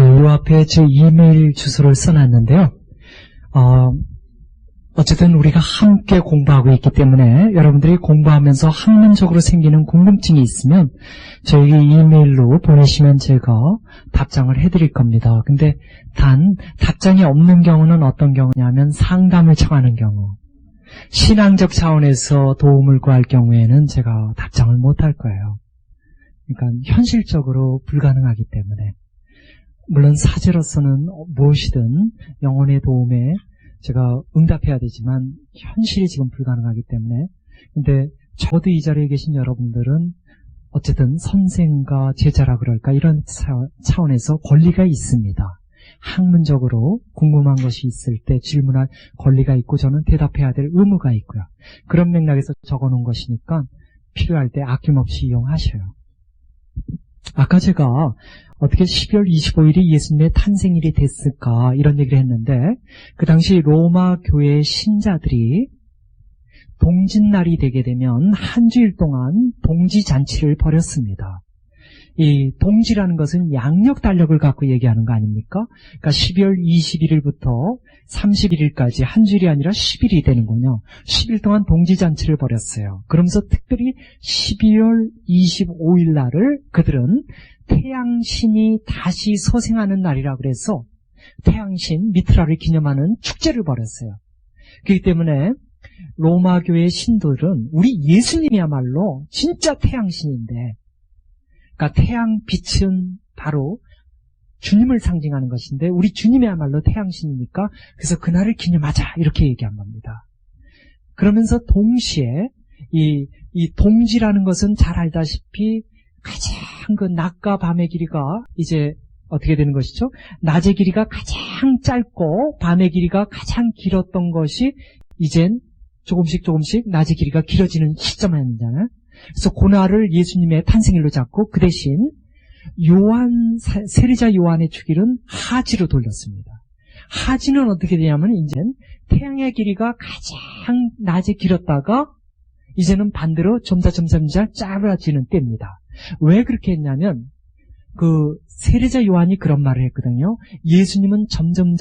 요 앞에 제 이메일 주소를 써놨는데요. 어쨌든 우리가 함께 공부하고 있기 때문에 여러분들이 공부하면서 학문적으로 생기는 궁금증이 있으면 저에게 이메일로 보내시면 제가 답장을 해드릴 겁니다. 근데 단 답장이 없는 경우는 어떤 경우냐면 상담을 청하는 경우, 신앙적 차원에서 도움을 구할 경우에는 제가 답장을 못할 거예요. 그러니까 현실적으로 불가능하기 때문에, 물론 사제로서는 무엇이든 영혼의 도움에 제가 응답해야 되지만 현실이 지금 불가능하기 때문에. 근데 저도 이 자리에 계신 여러분들은 어쨌든 선생과 제자라 그럴까, 이런 차원에서 권리가 있습니다. 학문적으로 궁금한 것이 있을 때 질문할 권리가 있고 저는 대답해야 될 의무가 있고요. 그런 맥락에서 적어놓은 것이니까 필요할 때 아낌없이 이용하셔요. 아까 제가 어떻게 12월 25일이 예수님의 탄생일이 됐을까 이런 얘기를 했는데, 그 당시 로마 교회의 신자들이 동짓날이 되게 되면 한 주일 동안 동지잔치를 벌였습니다. 이 동지라는 것은 양력 달력을 갖고 얘기하는 거 아닙니까? 그러니까 12월 21일부터 31일까지 한 주일이 아니라 10일이 되는군요. 10일 동안 동지잔치를 벌였어요. 그러면서 특별히 12월 25일 날을 그들은 태양신이 다시 소생하는 날이라 그래서 태양신 미트라를 기념하는 축제를 벌였어요. 그렇기 때문에 로마 교회의 신도들은 우리 예수님이야말로 진짜 태양신인데, 그러니까 태양 빛은 바로 주님을 상징하는 것인데 우리 주님이야말로 태양신이니까 그래서 그날을 기념하자 이렇게 얘기한 겁니다. 그러면서 동시에 이 동지라는 것은 잘 알다시피 가장 그 낮과 밤의 길이가 이제 어떻게 되는 것이죠? 낮의 길이가 가장 짧고 밤의 길이가 가장 길었던 것이 이젠 조금씩 낮의 길이가 길어지는 시점이잖아요. 그래서 그날을 예수님의 탄생일로 잡고 그 대신 세리자 요한의 축일은 하지로 돌렸습니다. 하지는 어떻게 되냐면 이제는 태양의 길이가 가장 낮에 길었다가 이제는 반대로 점차 짧아지는 때입니다. 왜 그렇게 했냐면 그 세리자 요한이 그런 말을 했거든요. 예수님은 점점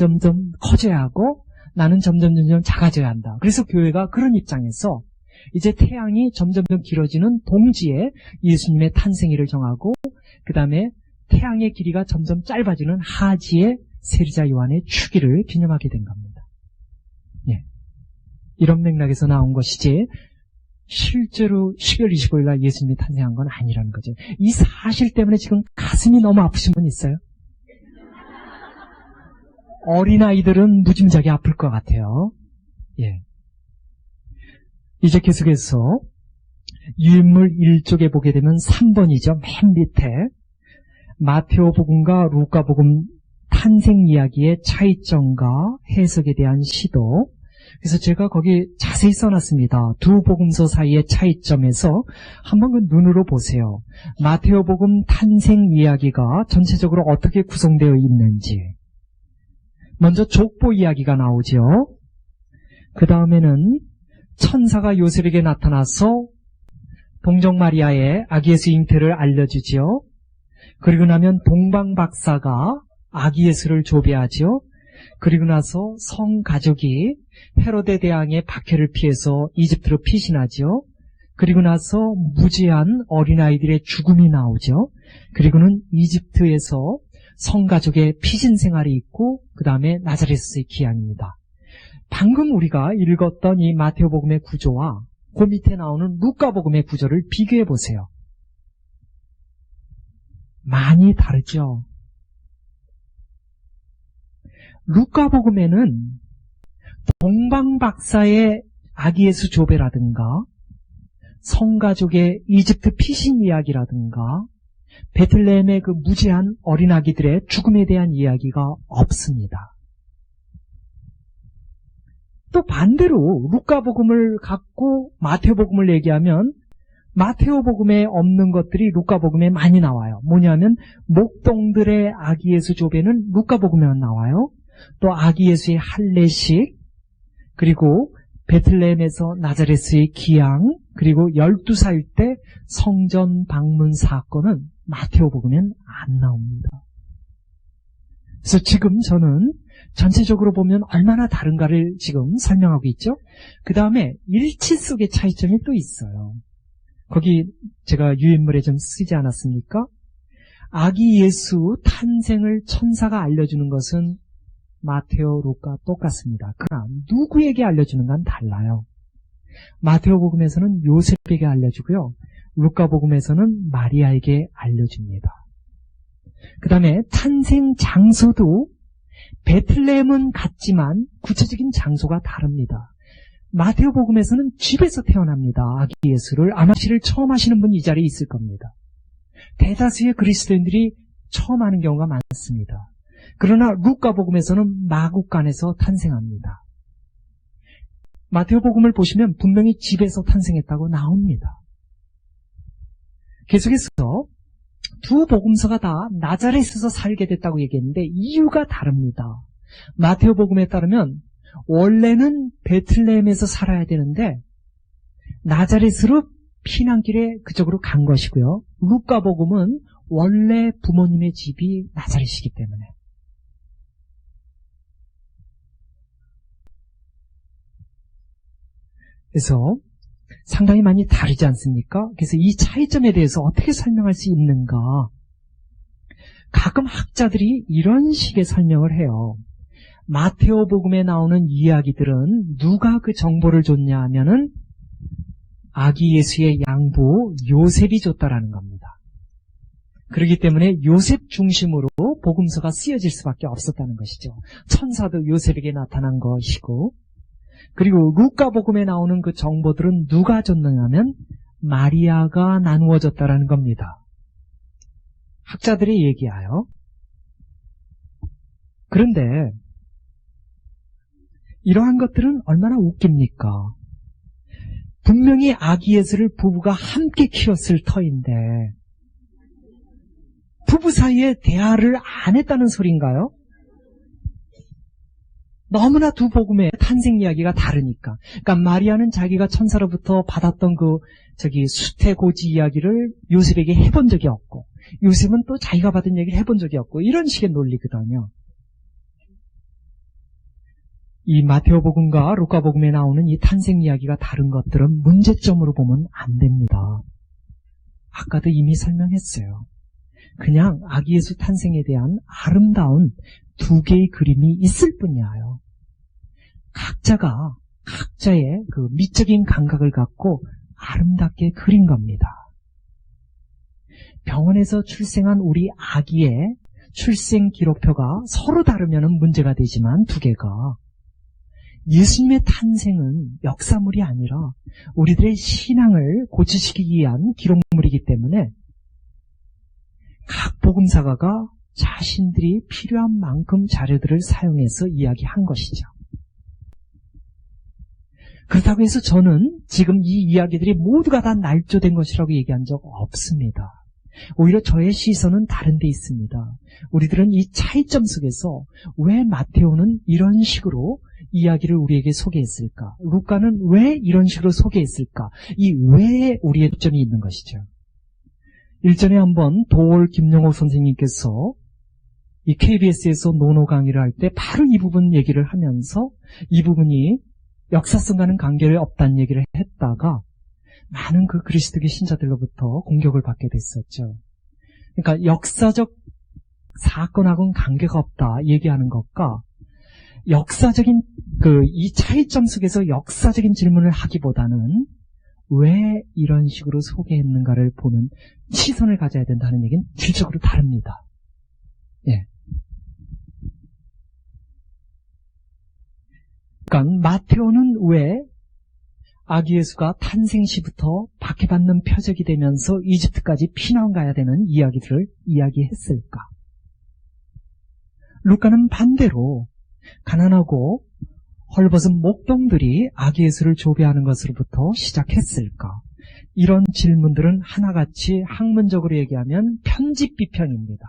커져야 하고 나는 점점 작아져야 한다. 그래서 교회가 그런 입장에서 이제 태양이 점점 길어지는 동지에 예수님의 탄생일을 정하고 그 다음에 태양의 길이가 점점 짧아지는 하지에 세리자 요한의 축일을 기념하게 된 겁니다. 예. 이런 맥락에서 나온 것이지 실제로 12월 25일 날 예수님이 탄생한 건 아니라는 거죠. 이 사실 때문에 지금 가슴이 너무 아프신 분 있어요? 어린아이들은 무지무지하게 아플 것 같아요. 예. 이제 계속해서 유인물 1쪽에 보게 되면 3번이죠. 맨 밑에 마테오복음과 루카복음 탄생 이야기의 차이점과 해석에 대한 시도. 그래서 제가 거기 자세히 써놨습니다. 두 복음서 사이의 차이점에서 한번 그 눈으로 보세요. 마테오복음 탄생 이야기가 전체적으로 어떻게 구성되어 있는지. 먼저 족보 이야기가 나오죠. 그 다음에는 천사가 요셉에게 나타나서 동정 마리아의 아기 예수 잉태를 알려주지요. 그리고 나면 동방 박사가 아기 예수를 조배하지요. 그리고 나서 성 가족이 헤로데 대왕의 박해를 피해서 이집트로 피신하지요. 그리고 나서 무지한 어린아이들의 죽음이 나오죠. 그리고는 이집트에서 성 가족의 피신 생활이 있고 그 다음에 나자레스의 기양입니다. 방금 우리가 읽었던 이 마테오복음의 구조와 그 밑에 나오는 루카복음의 구조를 비교해 보세요. 많이 다르죠. 루카복음에는 동방박사의 아기 예수 조배라든가 성가족의 이집트 피신 이야기라든가 베틀레헴의 그 무지한 어린아기들의 죽음에 대한 이야기가 없습니다. 또 반대로 루카복음을 갖고 마테오복음을 얘기하면 마테오복음에 없는 것들이 루카복음에 많이 나와요. 뭐냐면 목동들의 아기 예수 조배는 루카복음에만 나와요. 또 아기 예수의 할례식, 그리고 베틀레헴에서 나자레스의 기양, 그리고 12살 때 성전 방문 사건은 마테오복음엔 안 나옵니다. 그래서 지금 저는 전체적으로 보면 얼마나 다른가를 지금 설명하고 있죠. 그 다음에 일치 속의 차이점이 또 있어요. 거기 제가 유인물에 좀 쓰지 않았습니까? 아기 예수 탄생을 천사가 알려주는 것은 마테오, 루카 똑같습니다. 그러나 누구에게 알려주는 건 달라요. 마테오 복음에서는 요셉에게 알려주고요. 루카 복음에서는 마리아에게 알려줍니다. 그 다음에 탄생 장소도 베틀레헴은 같지만 구체적인 장소가 다릅니다. 마테오 복음에서는 집에서 태어납니다. 아기 예수를. 아마 씨를 처음 하시는 분이 이 자리에 있을 겁니다. 대다수의 그리스도인들이 처음 하는 경우가 많습니다. 그러나 루카 복음에서는 마국간에서 탄생합니다. 마테오 복음을 보시면 분명히 집에서 탄생했다고 나옵니다. 계속해서 두 복음서가 다 나자렛에서 살게 됐다고 얘기했는데 이유가 다릅니다. 마테오 복음에 따르면 원래는 베틀레헴에서 살아야 되는데 나자렛으로 피난길에 그쪽으로 간 것이고요. 루카 복음은 원래 부모님의 집이 나자렛이기 때문에. 그래서 상당히 많이 다르지 않습니까? 그래서 이 차이점에 대해서 어떻게 설명할 수 있는가? 가끔 학자들이 이런 식의 설명을 해요. 마테오 복음에 나오는 이야기들은 누가 그 정보를 줬냐 하면은 아기 예수의 양부 요셉이 줬다라는 겁니다. 그렇기 때문에 요셉 중심으로 복음서가 쓰여질 수밖에 없었다는 것이죠. 천사도 요셉에게 나타난 것이고, 그리고 루카 복음에 나오는 그 정보들은 누가 줬느냐면 마리아가 나누어졌다라는 겁니다. 학자들이 얘기하여. 그런데 이러한 것들은 얼마나 웃깁니까? 분명히 아기 예수를 부부가 함께 키웠을 터인데 부부 사이에 대화를 안 했다는 소린가요? 너무나 두 복음의 탄생 이야기가 다르니까. 그러니까 마리아는 자기가 천사로부터 받았던 수태고지 이야기를 요셉에게 해본 적이 없고, 요셉은 또 자기가 받은 얘기를 해본 적이 없고, 이런 식의 논리거든요. 이 마테오 복음과 루카 복음에 나오는 이 탄생 이야기가 다른 것들은 문제점으로 보면 안 됩니다. 아까도 이미 설명했어요. 그냥 아기 예수 탄생에 대한 아름다운 두 개의 그림이 있을 뿐이에요. 각자의 그 미적인 감각을 갖고 아름답게 그린 겁니다. 병원에서 출생한 우리 아기의 출생 기록표가 서로 다르면 문제가 되지만 두 개가, 예수님의 탄생은 역사물이 아니라 우리들의 신앙을 고치시기 위한 기록물이기 때문에 각 복음사가가 자신들이 필요한 만큼 자료들을 사용해서 이야기한 것이죠. 그렇다고 해서 저는 지금 이 이야기들이 모두가 다 날조된 것이라고 얘기한 적 없습니다. 오히려 저의 시선은 다른 데 있습니다. 우리들은 이 차이점 속에서 왜 마테오는 이런 식으로 이야기를 우리에게 소개했을까? 루카는 왜 이런 식으로 소개했을까? 이 왜에 우리의 초점이 있는 것이죠. 일전에 한번 도올 김영호 선생님께서 이 KBS에서 논어 강의를 할 때 바로 이 부분 얘기를 하면서 이 부분이 역사성과는 관계가 없다는 얘기를 했다가 많은 그 그리스도교 신자들로부터 공격을 받게 됐었죠. 그러니까 역사적 사건하고는 관계가 없다 얘기하는 것과 역사적인 이 차이점 속에서 역사적인 질문을 하기보다는 왜 이런 식으로 소개했는가를 보는 시선을 가져야 된다는 얘기는 질적으로 다릅니다. 예. 그러니까 마테오는 왜 아기 예수가 탄생 시부터 박해받는 표적이 되면서 이집트까지 피난 가야 되는 이야기들을 이야기했을까? 루카는 반대로 가난하고 헐벗은 목동들이 아기 예수를 조배하는 것으로부터 시작했을까? 이런 질문들은 하나같이 학문적으로 얘기하면 편집 비평입니다.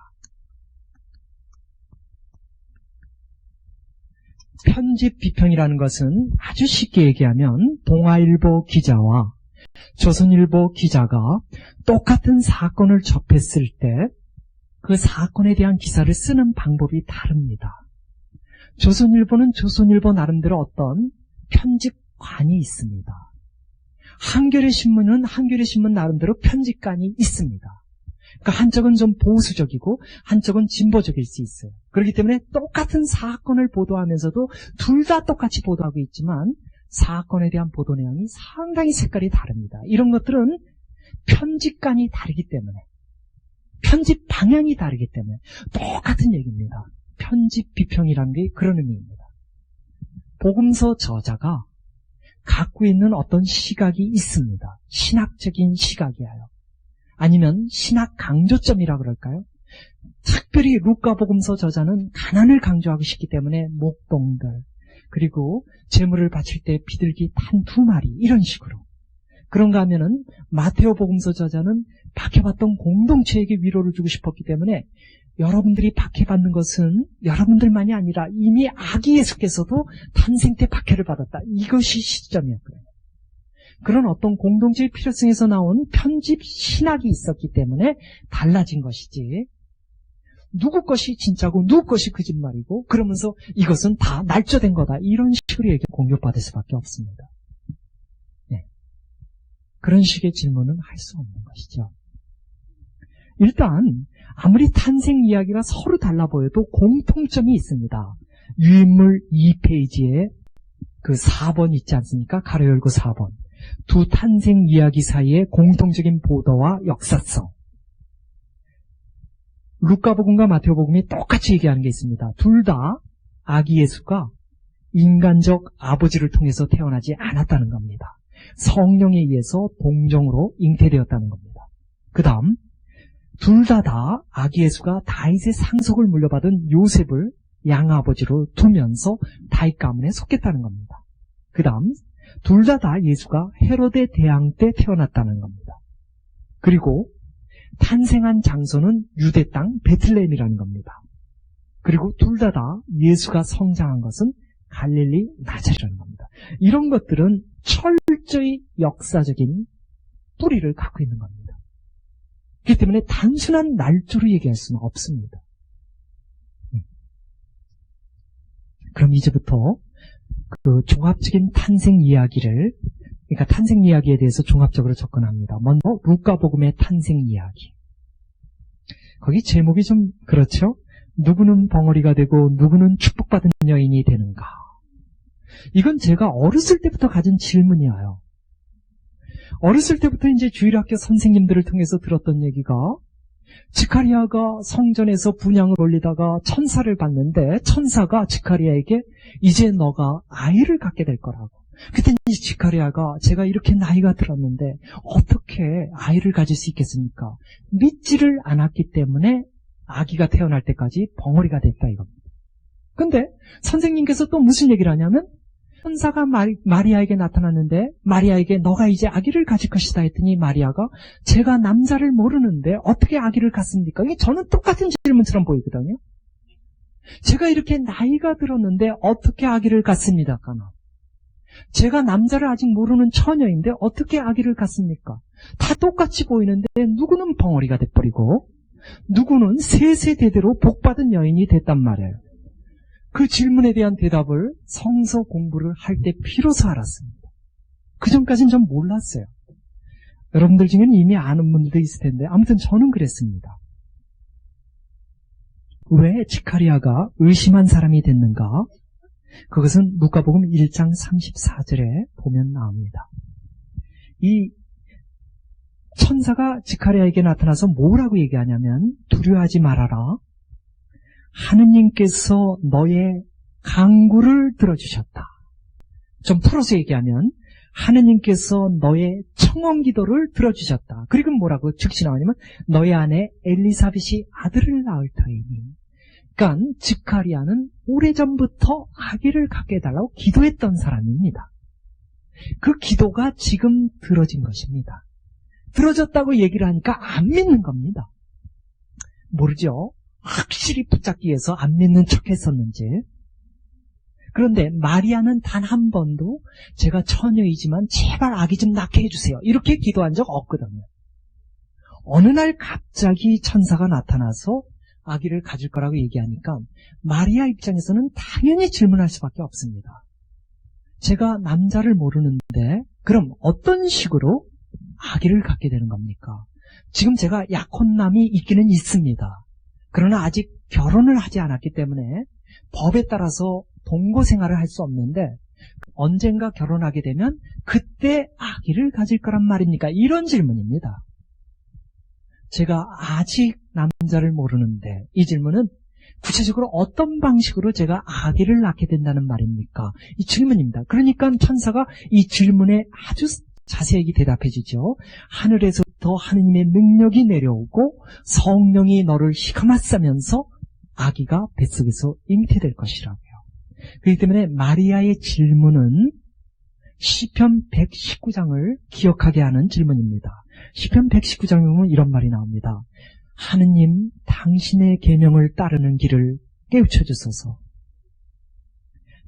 편집 비평이라는 것은 아주 쉽게 얘기하면 동아일보 기자와 조선일보 기자가 똑같은 사건을 접했을 때 그 사건에 대한 기사를 쓰는 방법이 다릅니다. 조선일보는 조선일보 나름대로 어떤 편집관이 있습니다. 한겨레 신문은 한겨레 신문 나름대로 편집관이 있습니다. 그러니까 한쪽은 좀 보수적이고 한쪽은 진보적일 수 있어요. 그렇기 때문에 똑같은 사건을 보도하면서도 둘 다 똑같이 보도하고 있지만 사건에 대한 보도 내용이 상당히 색깔이 다릅니다. 이런 것들은 편집관이 다르기 때문에, 편집 방향이 다르기 때문에 똑같은 얘기입니다. 편집 비평이라는 게 그런 의미입니다. 복음서 저자가 갖고 있는 어떤 시각이 있습니다. 신학적인 시각이에요. 아니면 신학 강조점이라 그럴까요? 특별히 루카복음서 저자는 가난을 강조하고 싶기 때문에 목동들, 그리고 재물을 바칠 때 비둘기 단 2마리 이런 식으로. 그런가 하면은 마테오복음서 저자는 박해받던 공동체에게 위로를 주고 싶었기 때문에 여러분들이 박해받는 것은 여러분들만이 아니라 이미 아기 예수께서도 탄생 때 박해를 받았다. 이것이 시점이었거든요. 그런 어떤 공동체의 필요성에서 나온 편집 신학이 있었기 때문에 달라진 것이지, 누구 것이 진짜고 누구 것이 거짓말이고 그러면서 이것은 다 날조된 거다 이런 식으로 얘기 공격받을 수밖에 없습니다. 네. 그런 식의 질문은 할 수 없는 것이죠. 일단 아무리 탄생 이야기가 서로 달라 보여도 공통점이 있습니다. 유인물 2페이지에 그 4번 있지 않습니까? 가로 열고 4번. 두 탄생 이야기 사이의 공통적인 보도와 역사성. 루카복음과 마테오복음이 똑같이 얘기하는 게 있습니다. 둘 다 아기 예수가 인간적 아버지를 통해서 태어나지 않았다는 겁니다. 성령에 의해서 동정으로 잉태되었다는 겁니다. 그 다음 둘 다 아기 예수가 다윗의 상속을 물려받은 요셉을 양아버지로 두면서 다윗 가문에 속했다는 겁니다. 그 다음 둘 다 예수가 헤로데 대왕 때 태어났다는 겁니다. 그리고 탄생한 장소는 유대 땅 베틀레헴이라는 겁니다. 그리고 둘 다 예수가 성장한 것은 갈릴리 나자렛이라는 겁니다. 이런 것들은 철저히 역사적인 뿌리를 갖고 있는 겁니다. 그렇기 때문에 단순한 날조로 얘기할 수는 없습니다. 그럼 이제부터 그 종합적인 탄생 이야기를, 그러니까 탄생 이야기에 대해서 종합적으로 접근합니다. 먼저 루카복음의 탄생 이야기. 거기 제목이 좀 그렇죠? 누구는 벙어리가 되고 누구는 축복받은 여인이 되는가. 이건 제가 어렸을 때부터 가진 질문이에요. 어렸을 때부터 이제 주일학교 선생님들을 통해서 들었던 얘기가, 지카리아가 성전에서 분향을 올리다가 천사를 봤는데 천사가 지카리아에게 이제 너가 아이를 갖게 될 거라고. 그때 이제 지카리아가 제가 이렇게 나이가 들었는데 어떻게 아이를 가질 수 있겠습니까? 믿지를 않았기 때문에 아기가 태어날 때까지 벙어리가 됐다 이겁니다. 근데 선생님께서 또 무슨 얘기를 하냐면, 천사가 마리아에게 나타났는데 마리아에게 너가 이제 아기를 가질 것이다 했더니 마리아가 제가 남자를 모르는데 어떻게 아기를 갖습니까? 이게 저는 똑같은 질문처럼 보이거든요. 제가 이렇게 나이가 들었는데 어떻게 아기를 갖습니까? 제가 남자를 아직 모르는 처녀인데 어떻게 아기를 갖습니까? 다 똑같이 보이는데 누구는 벙어리가 돼버리고 누구는 세세대대로 복받은 여인이 됐단 말이에요. 그 질문에 대한 대답을 성서 공부를 할 때 비로소 알았습니다. 그 전까지는 전 몰랐어요. 여러분들 중에는 이미 아는 분들도 있을 텐데 아무튼 저는 그랬습니다. 왜 지카리아가 의심한 사람이 됐는가? 그것은 루카복음 1장 34절에 보면 나옵니다. 이 천사가 지카리아에게 나타나서 뭐라고 얘기하냐면, 두려워하지 말아라. 하느님께서 너의 간구를 들어주셨다. 좀 풀어서 얘기하면 하느님께서 너의 청원 기도를 들어주셨다. 그리고 뭐라고 즉시 나오냐면 너의 아내 엘리사벳이 아들을 낳을 터이니. 그러니까 지카리아는 오래전부터 아기를 갖게 해달라고 기도했던 사람입니다. 그 기도가 지금 들어진 것입니다. 들어졌다고 얘기를 하니까 안 믿는 겁니다. 모르죠. 확실히 붙잡기 위해서 안 믿는 척 했었는지. 그런데 마리아는 단 한 번도 제가 처녀이지만 제발 아기 좀 낳게 해주세요 이렇게 기도한 적 없거든요. 어느 날 갑자기 천사가 나타나서 아기를 가질 거라고 얘기하니까 마리아 입장에서는 당연히 질문할 수밖에 없습니다. 제가 남자를 모르는데 그럼 어떤 식으로 아기를 갖게 되는 겁니까? 지금 제가 약혼남이 있기는 있습니다. 그러나 아직 결혼을 하지 않았기 때문에 법에 따라서 동거 생활을 할 수 없는데 언젠가 결혼하게 되면 그때 아기를 가질 거란 말입니까? 이런 질문입니다. 제가 아직 남자를 모르는데 이 질문은 구체적으로 어떤 방식으로 제가 아기를 낳게 된다는 말입니까? 이 질문입니다. 그러니까 천사가 이 질문에 아주 자세히 대답해 주죠. 하늘에서부터 하느님의 능력이 내려오고 성령이 너를 휘감았으면서 아기가 뱃속에서 잉태될 것이라고요. 그렇기 때문에 마리아의 질문은 시편 119장을 기억하게 하는 질문입니다. 시편 119장에 보면 이런 말이 나옵니다. 하느님, 당신의 계명을 따르는 길을 깨우쳐 주소서.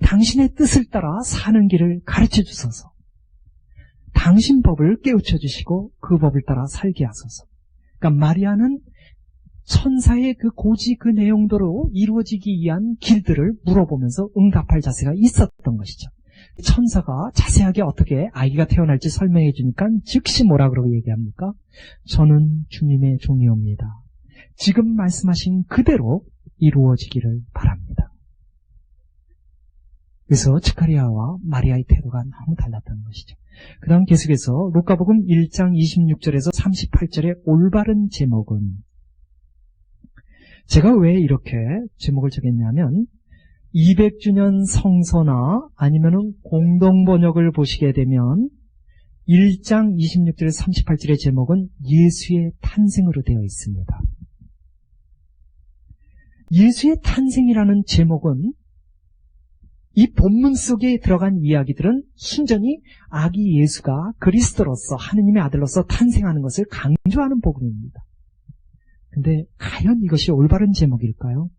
당신의 뜻을 따라 사는 길을 가르쳐 주소서. 당신 법을 깨우쳐 주시고 그 법을 따라 살게 하소서. 그러니까 마리아는 천사의 그 고지 그 내용대로 이루어지기 위한 길들을 물어보면서 응답할 자세가 있었던 것이죠. 천사가 자세하게 어떻게 아기가 태어날지 설명해 주니까 즉시 뭐라 그러고 얘기합니까? 저는 주님의 종이옵니다. 지금 말씀하신 그대로 이루어지기를 바랍니다. 그래서 스가랴와 마리아의 태도가 너무 달랐다는 것이죠. 그 다음 계속해서 루카복음 1장 26절에서 38절의 올바른 제목은, 제가 왜 이렇게 제목을 정했냐면 200주년 성서나 아니면 공동번역을 보시게 되면 1장 26절에서 38절의 제목은 예수의 탄생으로 되어 있습니다. 예수의 탄생이라는 제목은 이 본문 속에 들어간 이야기들은 순전히 아기 예수가 그리스도로서 하느님의 아들로서 탄생하는 것을 강조하는 복음입니다. 근데 과연 이것이 올바른 제목일까요?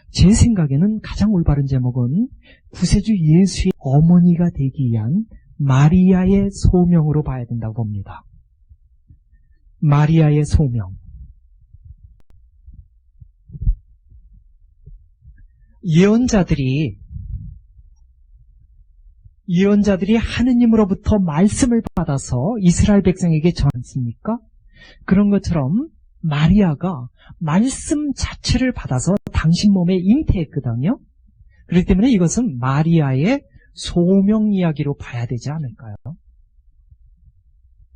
제 생각에는 가장 올바른 제목은 구세주 예수의 어머니가 되기 위한 마리아의 소명으로 봐야 된다고 봅니다. 마리아의 소명. 예언자들이 하느님으로부터 말씀을 받아서 이스라엘 백성에게 전했습니까? 그런 것처럼 마리아가 말씀 자체를 받아서 당신 몸에 잉태했거든요. 그렇기 때문에 이것은 마리아의 소명 이야기로 봐야 되지 않을까요?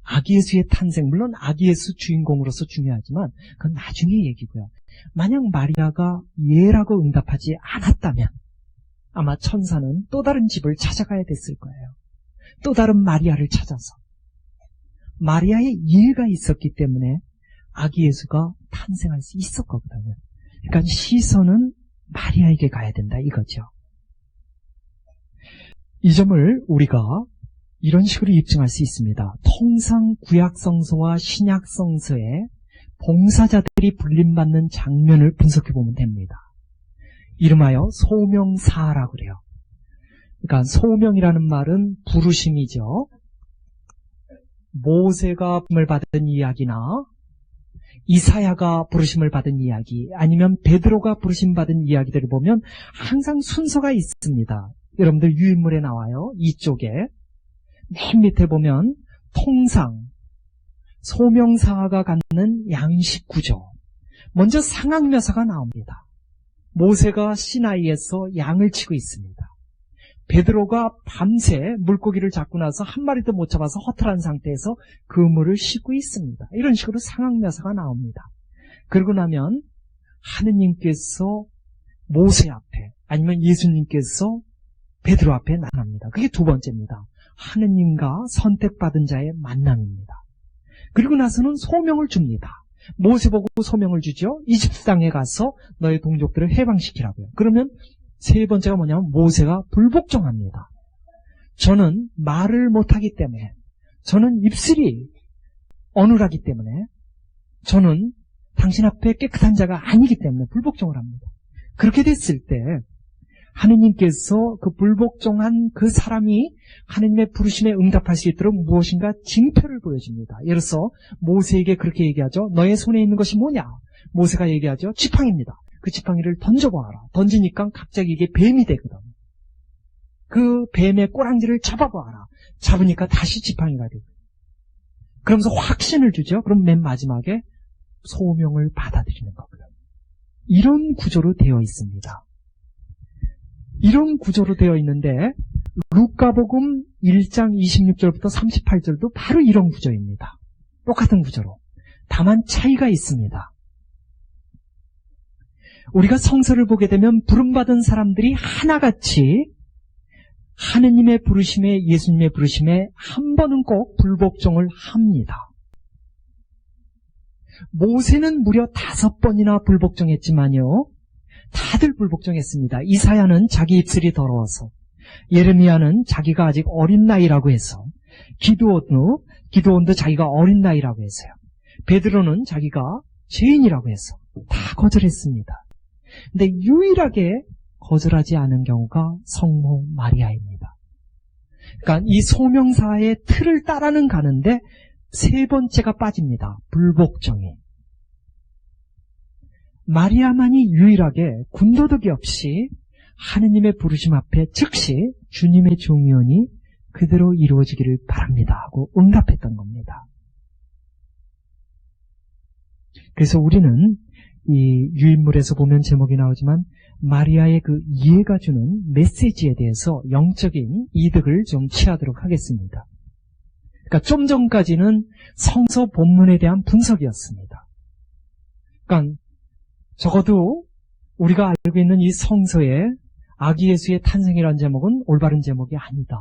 아기 예수의 탄생, 물론 아기 예수 주인공으로서 중요하지만 그건 나중의 얘기고요. 만약 마리아가 예라고 응답하지 않았다면 아마 천사는 또 다른 집을 찾아가야 됐을 거예요. 또 다른 마리아를 찾아서. 마리아의 예가 있었기 때문에 아기 예수가 탄생할 수 있었거든요. 그러니까 시선은 마리아에게 가야 된다 이거죠. 이 점을 우리가 이런 식으로 입증할 수 있습니다. 통상 구약성서와 신약성서에 봉사자들이 불림받는 장면을 분석해보면 됩니다. 이름하여 소명사라고 그래요. 그러니까 소명이라는 말은 부르심이죠. 모세가 부름을 받은 이야기나 이사야가 부르심을 받은 이야기, 아니면 베드로가 부르심 받은 이야기들을 보면 항상 순서가 있습니다. 여러분들 유인물에 나와요. 이쪽에 맨 밑에 보면 통상 소명사가 갖는 양식 구조. 먼저 상황묘사가 나옵니다. 모세가 시나이에서 양을 치고 있습니다. 베드로가 밤새 물고기를 잡고 나서 한 마리도 못 잡아서 허탈한 상태에서 그물을 싣고 있습니다. 이런 식으로 상황묘사가 나옵니다. 그러고 나면 하느님께서 모세 앞에 아니면 예수님께서 베드로 앞에 나타납니다. 그게 두 번째입니다. 하느님과 선택받은 자의 만남입니다. 그리고 나서는 소명을 줍니다. 모세 보고 소명을 주죠. 이집트 땅에 가서 너의 동족들을 해방시키라고요. 그러면 세 번째가 뭐냐면 모세가 불복종합니다. 저는 말을 못하기 때문에, 저는 입술이 어눌하기 때문에, 저는 당신 앞에 깨끗한 자가 아니기 때문에 불복종을 합니다. 그렇게 됐을 때 하느님께서 그 불복종한 그 사람이 하느님의 부르심에 응답할 수 있도록 무엇인가 징표를 보여줍니다. 예를 들어서 모세에게 그렇게 얘기하죠. 너의 손에 있는 것이 뭐냐? 모세가 얘기하죠. 지팡이입니다. 그 지팡이를 던져보아라. 던지니까 갑자기 이게 뱀이 되거든. 그 뱀의 꼬랑지를 잡아보아라. 잡으니까 다시 지팡이가 되고. 그러면서 확신을 주죠. 그럼 맨 마지막에 소명을 받아들이는 거거든. 이런 구조로 되어 있습니다. 이런 구조로 되어 있는데 루카복음 1장 26절부터 38절도 바로 이런 구조입니다. 똑같은 구조로. 다만 차이가 있습니다. 우리가 성서를 보게 되면 부름받은 사람들이 하나같이 하느님의 부르심에 예수님의 부르심에 한 번은 꼭 불복종을 합니다. 모세는 무려 5번이나 불복종했지만요. 다들 불복종했습니다. 이사야는 자기 입술이 더러워서, 예레미야는 자기가 아직 어린 나이라고 해서, 기드온도 자기가 어린 나이라고 해서요. 베드로는 자기가 죄인이라고 해서 다 거절했습니다. 근데 유일하게 거절하지 않은 경우가 성모 마리아입니다. 그러니까 이 소명사의 틀을 따라는 가는데 세 번째가 빠집니다. 불복종이. 마리아만이 유일하게 군더더기 없이 하느님의 부르심 앞에 즉시 주님의 종이오니 그대로 이루어지기를 바랍니다 하고 응답했던 겁니다. 그래서 우리는 이 유인물에서 보면 제목이 나오지만 마리아의 그 이해가 주는 메시지에 대해서 영적인 이득을 좀 취하도록 하겠습니다. 그러니까 좀 전까지는 성서 본문에 대한 분석이었습니다. 그러니까 적어도 우리가 알고 있는 이 성서에 아기 예수의 탄생이라는 제목은 올바른 제목이 아니다.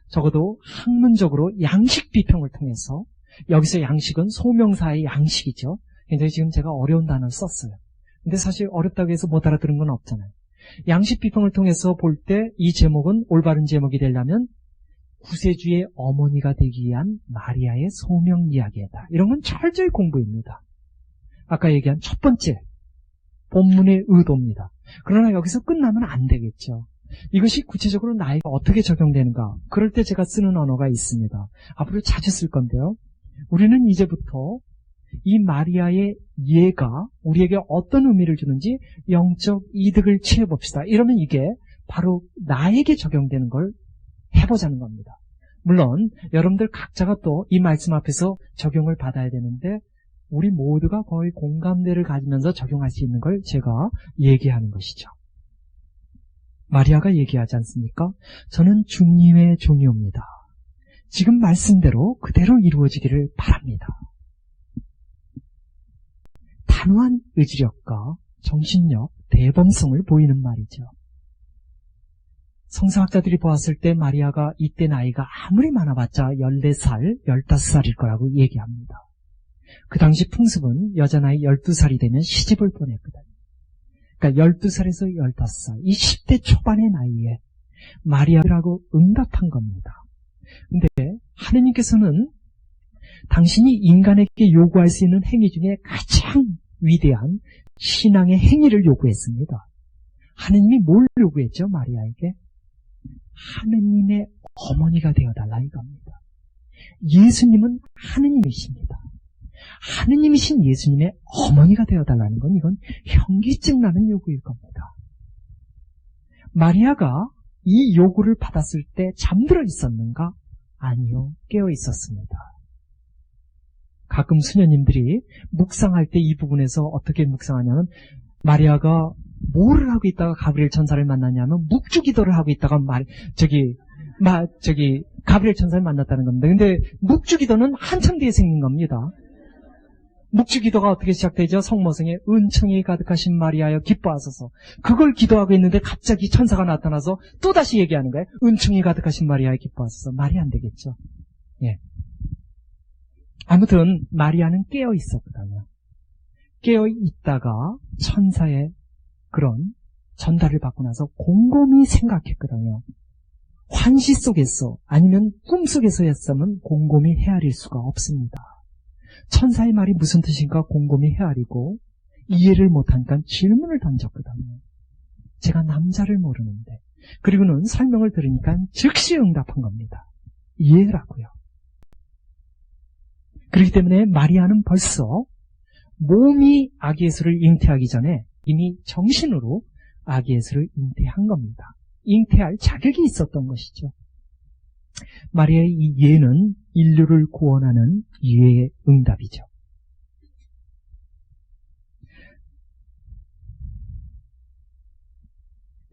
적어도 학문적으로 양식 비평을 통해서, 여기서 양식은 소명사의 양식이죠. 굉장히 지금 제가 어려운 단어를 썼어요. 근데 사실 어렵다고 해서 못 알아들은 건 없잖아요. 양식 비평을 통해서 볼 때 이 제목은 올바른 제목이 되려면 구세주의 어머니가 되기 위한 마리아의 소명 이야기다. 이런 건 철저히 공부입니다. 아까 얘기한 첫 번째 본문의 의도입니다. 그러나 여기서 끝나면 안 되겠죠. 이것이 구체적으로 나에게 어떻게 적용되는가? 그럴 때 제가 쓰는 언어가 있습니다. 앞으로 자주 쓸 건데요. 우리는 이제부터 이 마리아의 예가 우리에게 어떤 의미를 주는지 영적 이득을 취해봅시다. 이러면 이게 바로 나에게 적용되는 걸 해보자는 겁니다. 물론 여러분들 각자가 또 이 말씀 앞에서 적용을 받아야 되는데 우리 모두가 거의 공감대를 가지면서 적용할 수 있는 걸 제가 얘기하는 것이죠. 마리아가 얘기하지 않습니까? 저는 주님의 종이옵니다. 지금 말씀대로 그대로 이루어지기를 바랍니다. 단호한 의지력과 정신력, 대범성을 보이는 말이죠. 성서학자들이 보았을 때 마리아가 이때 나이가 아무리 많아봤자 14살, 15살일 거라고 얘기합니다. 그 당시 풍습은 여자 나이 12살이 되면 시집을 보냈거든요. 그러니까 12살에서 15살, 이 10대 초반의 나이에 마리아라고 응답한 겁니다. 근데 하느님께서는 당신이 인간에게 요구할 수 있는 행위 중에 가장 위대한 신앙의 행위를 요구했습니다. 하느님이 뭘 요구했죠? 마리아에게? 하느님의 어머니가 되어달라 이겁니다. 예수님은 하느님이십니다. 하느님이신 예수님의 어머니가 되어달라는 건 이건 현기증 나는 요구일 겁니다. 마리아가 이 요구를 받았을 때 잠들어 있었는가? 아니요, 깨어 있었습니다. 가끔 수녀님들이 묵상할 때 이 부분에서 어떻게 묵상하냐면 마리아가 뭐를 하고 있다가 가브리엘 천사를 만나냐면 묵주기도를 하고 있다가 가브리엘 천사를 만났다는 겁니다. 근데 묵주기도는 한참 뒤에 생긴 겁니다. 묵주기도가 어떻게 시작되죠? 성모성에 은총이 가득하신 마리아여 기뻐하소서. 그걸 기도하고 있는데 갑자기 천사가 나타나서 또다시 얘기하는 거예요. 은총이 가득하신 마리아여 기뻐하소서. 말이 안 되겠죠. 예. 아무튼 마리아는 깨어 있었거든요. 깨어 있다가 천사의 그런 전달을 받고 나서 곰곰이 생각했거든요. 환시 속에서 아니면 꿈속에서였으면 곰곰이 헤아릴 수가 없습니다. 천사의 말이 무슨 뜻인가 곰곰이 헤아리고 이해를 못하니까 질문을 던졌거든요. 제가 남자를 모르는데. 그리고는 설명을 들으니까 즉시 응답한 겁니다. 이해라고요. 그렇기 때문에 마리아는 벌써 몸이 아기 예수를 잉태하기 전에 이미 정신으로 아기 예수를 잉태한 겁니다. 잉태할 자격이 있었던 것이죠. 마리아의 이 예는 인류를 구원하는 예의 응답이죠.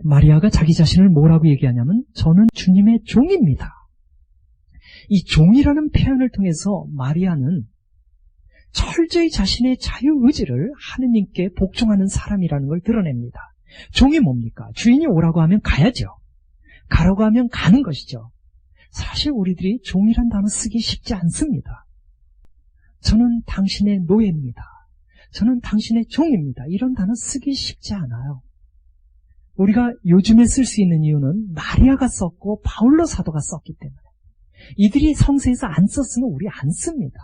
마리아가 자기 자신을 뭐라고 얘기하냐면 저는 주님의 종입니다. 이 종이라는 표현을 통해서 마리아는 철저히 자신의 자유의지를 하느님께 복종하는 사람이라는 걸 드러냅니다. 종이 뭡니까? 주인이 오라고 하면 가야죠. 가라고 하면 가는 것이죠. 사실 우리들이 종이란 단어 쓰기 쉽지 않습니다. 저는 당신의 노예입니다. 저는 당신의 종입니다. 이런 단어 쓰기 쉽지 않아요. 우리가 요즘에 쓸 수 있는 이유는 마리아가 썼고 바울로 사도가 썼기 때문에. 이들이 성서에서 안 썼으면 우리 안 씁니다.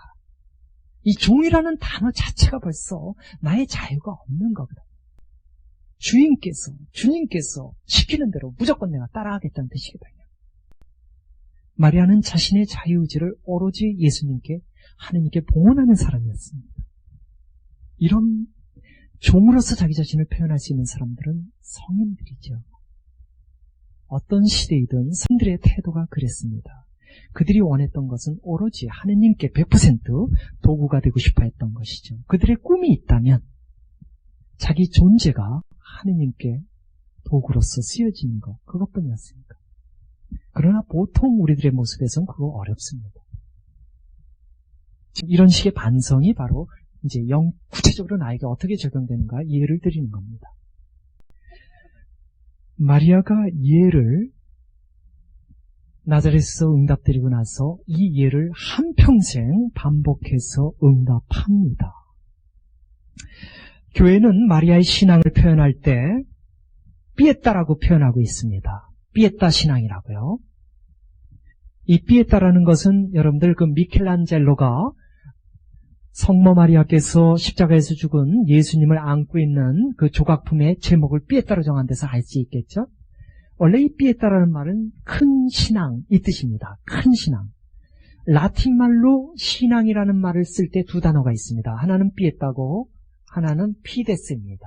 이 종이라는 단어 자체가 벌써 나의 자유가 없는 거거든요. 주님께서 시키는 대로 무조건 내가 따라하겠다는 뜻이거든요. 마리아는 자신의 자유의지를 오로지 예수님께, 하느님께 봉헌하는 사람이었습니다. 이런 종으로서 자기 자신을 표현할 수 있는 사람들은 성인들이죠. 어떤 시대이든 성인들의 태도가 그랬습니다. 그들이 원했던 것은 오로지 하느님께 100% 도구가 되고 싶어 했던 것이죠. 그들의 꿈이 있다면 자기 존재가 하느님께 도구로서 쓰여지는 것, 그것뿐이었습니다. 그러나 보통 우리들의 모습에서는 그거 어렵습니다. 이런 식의 반성이 바로 이제 구체적으로 나에게 어떻게 적용되는가 이해를 드리는 겁니다. 마리아가 예를 나자렛에서 응답드리고 나서 이 예를 한평생 반복해서 응답합니다. 교회는 마리아의 신앙을 표현할 때 피에타라고 표현하고 있습니다. 피에타 신앙이라고요. 이 피에타라는 것은 여러분들 그 미켈란젤로가 성모 마리아께서 십자가에서 죽은 예수님을 안고 있는 그 조각품의 제목을 피에타로 정한 데서 알 수 있겠죠? 원래 이 피에타라는 말은 큰 신앙 이 뜻입니다. 큰 신앙. 라틴 말로 신앙이라는 말을 쓸 때 두 단어가 있습니다. 하나는 피에타고 하나는 피데스입니다.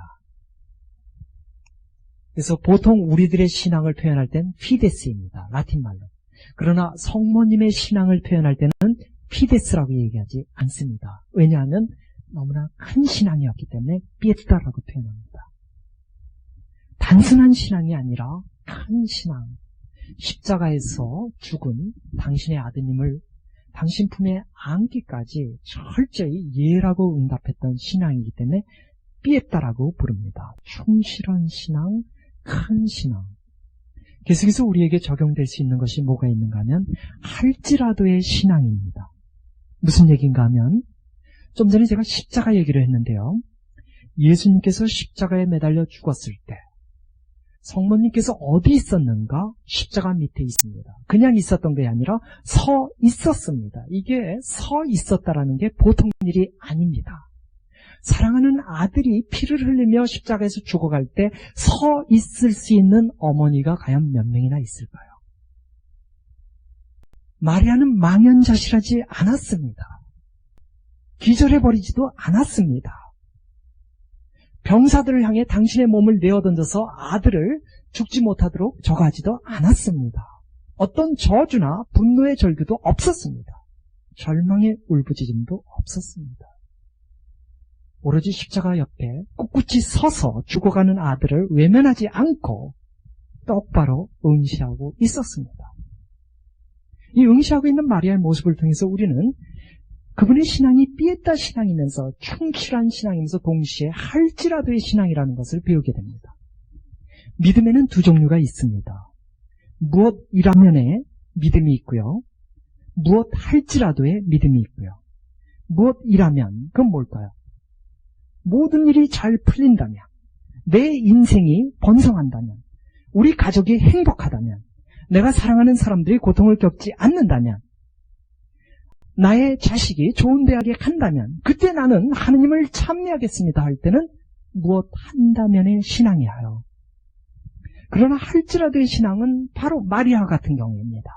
그래서 보통 우리들의 신앙을 표현할 땐 피데스입니다. 라틴 말로. 그러나 성모님의 신앙을 표현할 때는 피데스라고 얘기하지 않습니다. 왜냐하면 너무나 큰 신앙이었기 때문에 피에타라고 표현합니다. 단순한 신앙이 아니라 큰 신앙. 십자가에서 죽은 당신의 아드님을 당신 품에 안기까지 철저히 예라고 응답했던 신앙이기 때문에 피에타라고 부릅니다. 충실한 신앙, 큰 신앙. 계속해서 우리에게 적용될 수 있는 것이 뭐가 있는가 하면 할지라도의 신앙입니다. 무슨 얘기인가 하면 좀 전에 제가 십자가 얘기를 했는데요. 예수님께서 십자가에 매달려 죽었을 때 성모님께서 어디 있었는가? 십자가 밑에 있습니다. 그냥 있었던 게 아니라 서 있었습니다. 이게 서 있었다라는 게 보통 일이 아닙니다. 사랑하는 아들이 피를 흘리며 십자가에서 죽어갈 때 서 있을 수 있는 어머니가 과연 몇 명이나 있을까요? 마리아는 망연자실하지 않았습니다. 기절해버리지도 않았습니다. 병사들을 향해 당신의 몸을 내어던져서 아들을 죽지 못하도록 저가하지도 않았습니다. 어떤 저주나 분노의 절규도 없었습니다. 절망의 울부짖음도 없었습니다. 오로지 십자가 옆에 꿋꿋이 서서 죽어가는 아들을 외면하지 않고 똑바로 응시하고 있었습니다. 이 응시하고 있는 마리아의 모습을 통해서 우리는 그분의 신앙이 피에타 신앙이면서 충실한 신앙이면서 동시에 할지라도의 신앙이라는 것을 배우게 됩니다. 믿음에는 두 종류가 있습니다. 무엇이라면의 믿음이 있고요. 무엇 할지라도의 믿음이 있고요. 무엇이라면 그건 뭘까요? 모든 일이 잘 풀린다면, 내 인생이 번성한다면, 우리 가족이 행복하다면, 내가 사랑하는 사람들이 고통을 겪지 않는다면, 나의 자식이 좋은 대학에 간다면 그때 나는 하느님을 찬미하겠습니다 할 때는 무엇 한다면의 신앙이에요. 그러나 할지라도의 신앙은 바로 마리아 같은 경우입니다.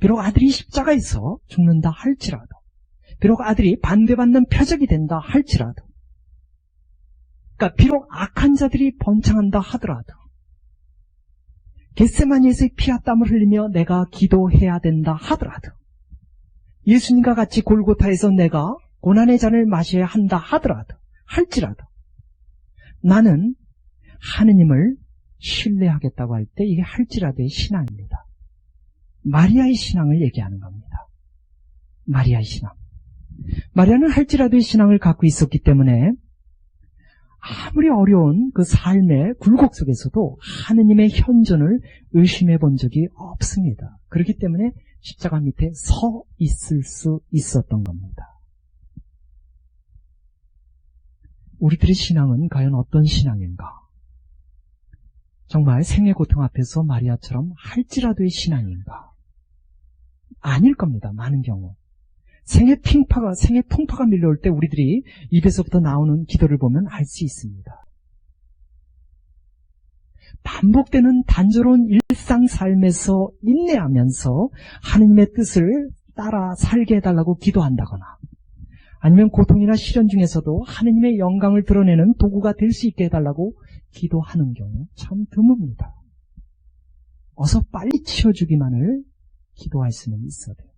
비록 아들이 십자가에서 죽는다 할지라도 비록 아들이 반대받는 표적이 된다 할지라도, 그러니까 비록 악한 자들이 번창한다 하더라도, 겟세마니에서 피와 땀을 흘리며 내가 기도해야 된다 하더라도, 예수님과 같이 골고타에서 내가 고난의 잔을 마셔야 한다 하더라도, 할지라도 나는 하느님을 신뢰하겠다고 할 때 이게 할지라도의 신앙입니다. 마리아의 신앙을 얘기하는 겁니다. 마리아의 신앙. 마리아는 할지라도의 신앙을 갖고 있었기 때문에 아무리 어려운 그 삶의 굴곡 속에서도 하느님의 현존을 의심해 본 적이 없습니다. 그렇기 때문에 십자가 밑에 서 있을 수 있었던 겁니다. 우리들의 신앙은 과연 어떤 신앙인가? 정말 생의 고통 앞에서 마리아처럼 할지라도의 신앙인가? 아닐 겁니다. 많은 경우. 생의 풍파가 밀려올 때 우리들이 입에서부터 나오는 기도를 보면 알 수 있습니다. 반복되는 단조로운 일상 삶에서 인내하면서 하느님의 뜻을 따라 살게 해달라고 기도한다거나, 아니면 고통이나 시련 중에서도 하느님의 영광을 드러내는 도구가 될 수 있게 해달라고 기도하는 경우 참 드뭅니다. 어서 빨리 치워주기만을 기도할 수는 있어야 돼요.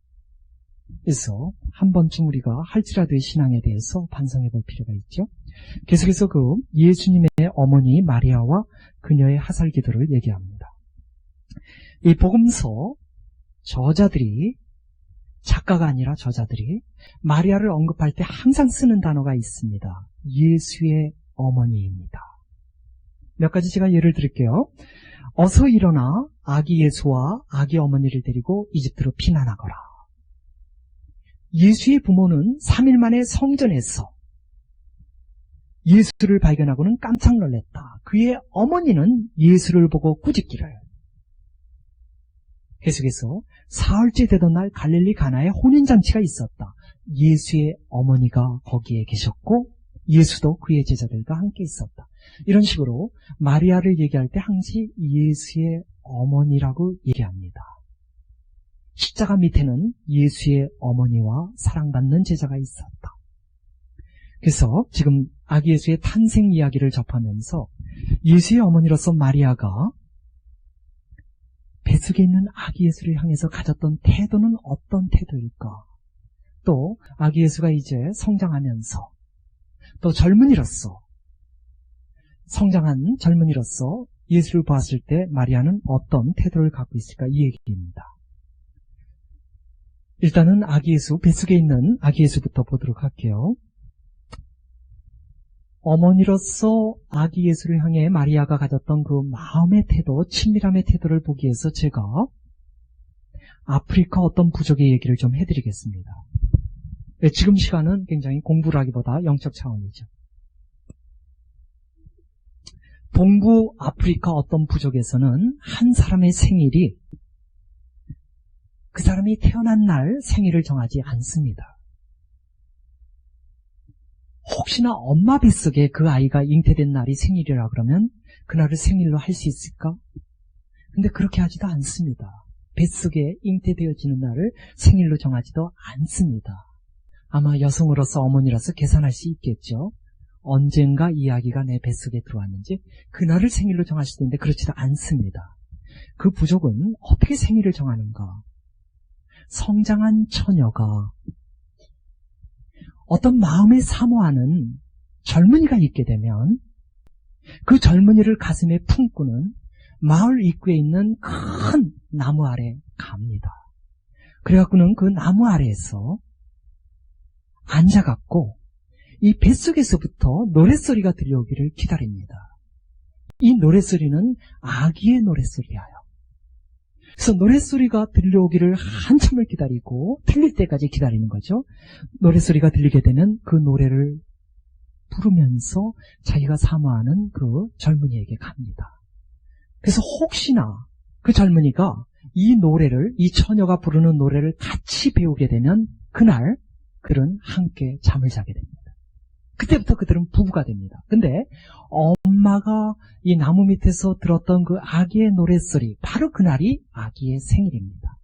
그래서 한 번쯤 우리가 할지라도의 신앙에 대해서 반성해 볼 필요가 있죠. 계속해서 그 예수님의 어머니 마리아와 그녀의 하살 기도를 얘기합니다. 이 복음서 저자들이, 작가가 아니라 저자들이 마리아를 언급할 때 항상 쓰는 단어가 있습니다. 예수의 어머니입니다. 몇 가지 제가 예를 들을게요. 어서 일어나 아기 예수와 아기 어머니를 데리고 이집트로 피난하거라. 예수의 부모는 3일 만에 성전에서 예수를 발견하고는 깜짝 놀랐다. 그의 어머니는 예수를 보고 꾸짖기를. 계속해서 사흘째 되던 날 갈릴리 가나에 혼인잔치가 있었다. 예수의 어머니가 거기에 계셨고 예수도 그의 제자들과 함께 있었다. 이런 식으로 마리아를 얘기할 때 항상 예수의 어머니라고 얘기합니다. 십자가 밑에는 예수의 어머니와 사랑받는 제자가 있었다. 그래서 지금 아기 예수의 탄생 이야기를 접하면서 예수의 어머니로서 마리아가 뱃속에 있는 아기 예수를 향해서 가졌던 태도는 어떤 태도일까? 또 아기 예수가 이제 성장하면서 또 성장한 젊은이로서 예수를 보았을 때 마리아는 어떤 태도를 갖고 있을까? 이 얘기입니다. 일단은 아기 예수, 뱃속에 있는 아기 예수부터 보도록 할게요. 어머니로서 아기 예수를 향해 마리아가 가졌던 그 마음의 태도, 친밀함의 태도를 보기 위해서 제가 아프리카 어떤 부족의 얘기를 좀 해드리겠습니다. 지금 시간은 굉장히 공부를 하기보다 영적 차원이죠. 동부 아프리카 어떤 부족에서는 한 사람의 생일이 그 사람이 태어난 날 생일을 정하지 않습니다. 혹시나 엄마 뱃속에 그 아이가 잉태된 날이 생일이라 그러면 그날을 생일로 할 수 있을까? 근데 그렇게 하지도 않습니다. 뱃속에 잉태되어지는 날을 생일로 정하지도 않습니다. 아마 여성으로서 어머니라서 계산할 수 있겠죠. 언젠가 이 아기가 내 뱃속에 들어왔는지 그날을 생일로 정할 수도 있는데 그렇지도 않습니다. 그 부족은 어떻게 생일을 정하는가? 성장한 처녀가 어떤 마음에 사모하는 젊은이가 있게 되면 그 젊은이를 가슴에 품고는 마을 입구에 있는 큰 나무 아래 갑니다. 그래갖고는 그 나무 아래에서 앉아갖고 이 뱃속에서부터 노랫소리가 들려오기를 기다립니다. 이 노랫소리는 아기의 노랫소리예요. 그래서 노랫소리가 들려오기를 한참을 기다리고 틀릴 때까지 기다리는 거죠. 노랫소리가 들리게 되면 그 노래를 부르면서 자기가 사모하는 그 젊은이에게 갑니다. 그래서 혹시나 그 젊은이가 이 처녀가 부르는 노래를 같이 배우게 되면 그날 그들은 함께 잠을 자게 됩니다. 그때부터 그들은 부부가 됩니다. 근데 엄마가 이 나무 밑에서 들었던 그 아기의 노랫소리, 바로 그날이 아기의 생일입니다.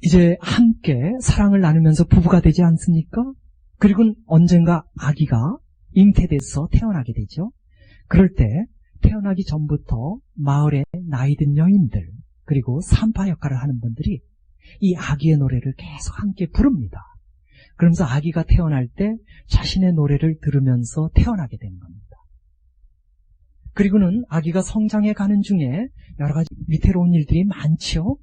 이제 함께 사랑을 나누면서 부부가 되지 않습니까? 그리고 언젠가 아기가 잉태돼서 태어나게 되죠. 그럴 때 태어나기 전부터 마을의 나이든 여인들 그리고 산파 역할을 하는 분들이 이 아기의 노래를 계속 함께 부릅니다. 그러면서 아기가 태어날 때 자신의 노래를 들으면서 태어나게 되는 겁니다. 그리고는 아기가 성장해 가는 중에 여러 가지 위태로운 일들이 많죠.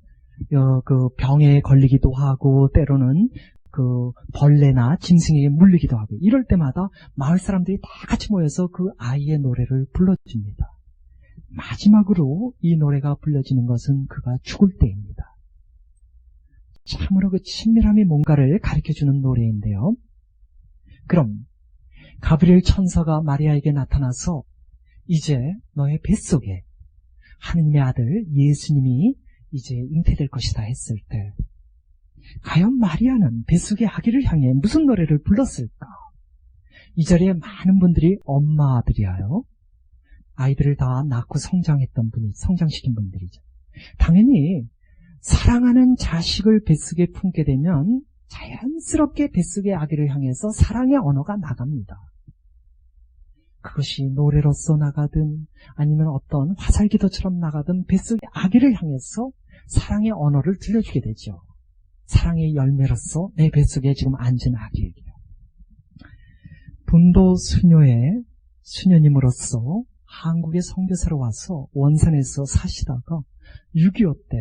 그 병에 걸리기도 하고 때로는 그 벌레나 짐승에게 물리기도 하고 이럴 때마다 마을 사람들이 다 같이 모여서 그 아이의 노래를 불러줍니다. 마지막으로 이 노래가 불려지는 것은 그가 죽을 때입니다. 참으로 그 친밀함이 뭔가를 가르쳐주는 노래인데요. 그럼 가브리엘 천사가 마리아에게 나타나서 이제 너의 뱃속에 하느님의 아들 예수님이 이제 잉태될 것이다 했을 때 과연 마리아는 뱃속의 아기를 향해 무슨 노래를 불렀을까? 이 자리에 많은 분들이 엄마들이에요. 아이들을 다 낳고 성장시킨 분들이죠. 당연히 사랑하는 자식을 뱃속에 품게 되면 자연스럽게 뱃속의 아기를 향해서 사랑의 언어가 나갑니다. 그것이 노래로서 나가든 아니면 어떤 화살기도처럼 나가든 뱃속의 아기를 향해서 사랑의 언어를 들려주게 되죠. 사랑의 열매로서 내 뱃속에 지금 앉은 아기에게. 분도 수녀의 수녀님으로서 한국에 선교사로 와서 원산에서 사시다가 6.25 때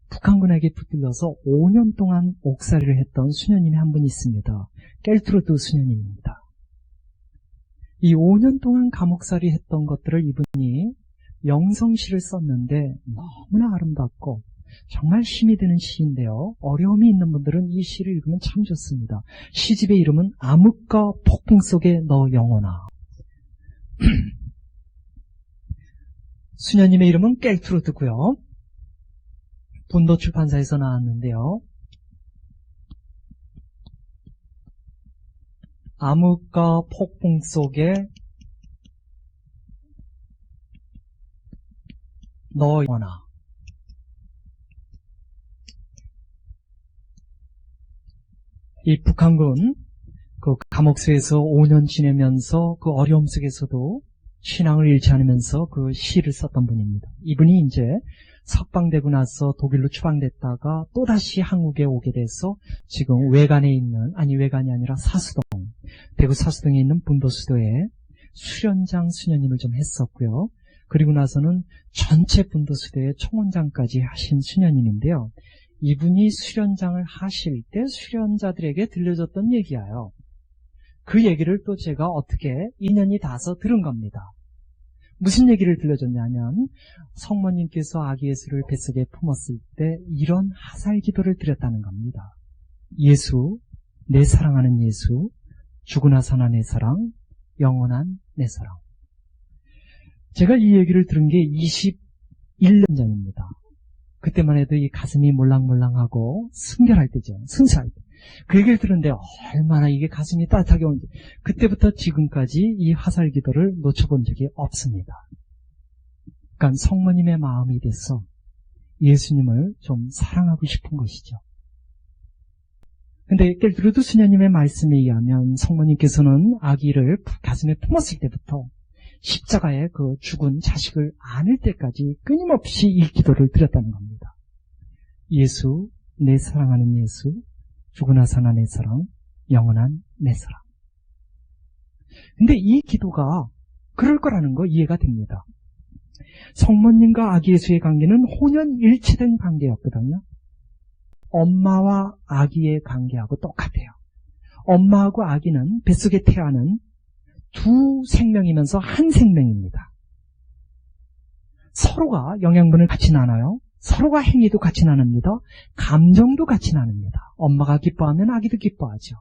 북한군에게 붙들려서 5년 동안 옥살이를 했던 수녀님이 한 분 있습니다. 깰트루드 수녀님입니다. 이 5년 동안 감옥살이 했던 것들을 이분이 영성시를 썼는데 너무나 아름답고 정말 힘이 되는 시인데요. 어려움이 있는 분들은 이 시를 읽으면 참 좋습니다. 시집의 이름은 암흑과 폭풍 속에 너 영혼아. 수녀님의 이름은 깰트루드고요. 분도 출판사에서 나왔는데요. 암흑과 폭풍 속에 너 영혼아. 이 북한군 그 감옥소에서 5년 지내면서 그 어려움 속에서도 신앙을 잃지 않으면서 그 시를 썼던 분입니다. 이분이 이제 석방되고 나서 독일로 추방됐다가 또다시 한국에 오게 돼서 지금 외관에 있는, 외관이 아니라 사수동, 대구 사수동에 있는 분도수도에 수련장 수녀님을 좀 했었고요. 그리고 나서는 전체 분도수도의 총원장까지 하신 수녀님인데요. 이분이 수련장을 하실 때 수련자들에게 들려줬던 얘기예요. 그 얘기를 또 제가 어떻게 인연이 닿아서 들은 겁니다. 무슨 얘기를 들려줬냐면 성모님께서 아기 예수를 뱃속에 품었을 때 이런 하살 기도를 드렸다는 겁니다. 예수, 내 사랑하는 예수, 죽으나 사나 내 사랑, 영원한 내 사랑. 제가 이 얘기를 들은 게 21년 전입니다. 그때만 해도 이 가슴이 몰랑몰랑하고 순결할 때죠. 순수할 때. 그 얘기를 들었는데 얼마나 이게 가슴이 따뜻하게 오는지 그때부터 지금까지 이 화살 기도를 놓쳐본 적이 없습니다. 그러니까 성모님의 마음이 돼서 예수님을 좀 사랑하고 싶은 것이죠. 근데 깰트루드 수녀님의 말씀에 의하면 성모님께서는 아기를 가슴에 품었을 때부터 십자가에 그 죽은 자식을 안을 때까지 끊임없이 이 기도를 드렸다는 겁니다. 예수, 내 사랑하는 예수, 죽으나 사나 내 사랑, 영원한 내 사랑. 근데 이 기도가 그럴 거라는 거 이해가 됩니다. 성모님과 아기 예수의 관계는 혼연일체된 관계였거든요. 엄마와 아기의 관계하고 똑같아요. 엄마하고 아기는 뱃속에 태어나는 두 생명이면서 한 생명입니다. 서로가 영양분을 같이 나눠요. 서로가 행위도 같이 나눕니다. 감정도 같이 나눕니다. 엄마가 기뻐하면 아기도 기뻐하죠.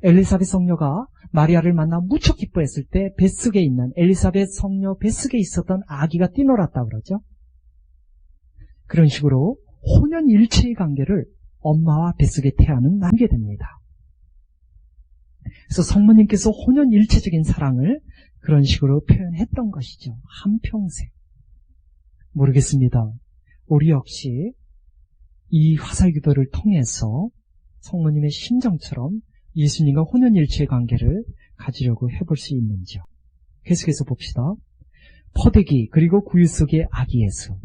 엘리사벳 성녀가 마리아를 만나 무척 기뻐했을 때 뱃속에 있는 엘리사벳 성녀 뱃속에 있었던 아기가 뛰놀았다고 그러죠. 그런 식으로 혼연일체의 관계를 엄마와 뱃속에 태아는 나누게 됩니다. 그래서 성모님께서 혼연일체적인 사랑을 그런 식으로 표현했던 것이죠. 한평생. 모르겠습니다. 우리 역시 이 화살기도를 통해서 성모님의 심정처럼 예수님과 혼연일체의 관계를 가지려고 해볼 수 있는지요. 계속해서 봅시다. 포대기 그리고 구유 속의 아기 예수.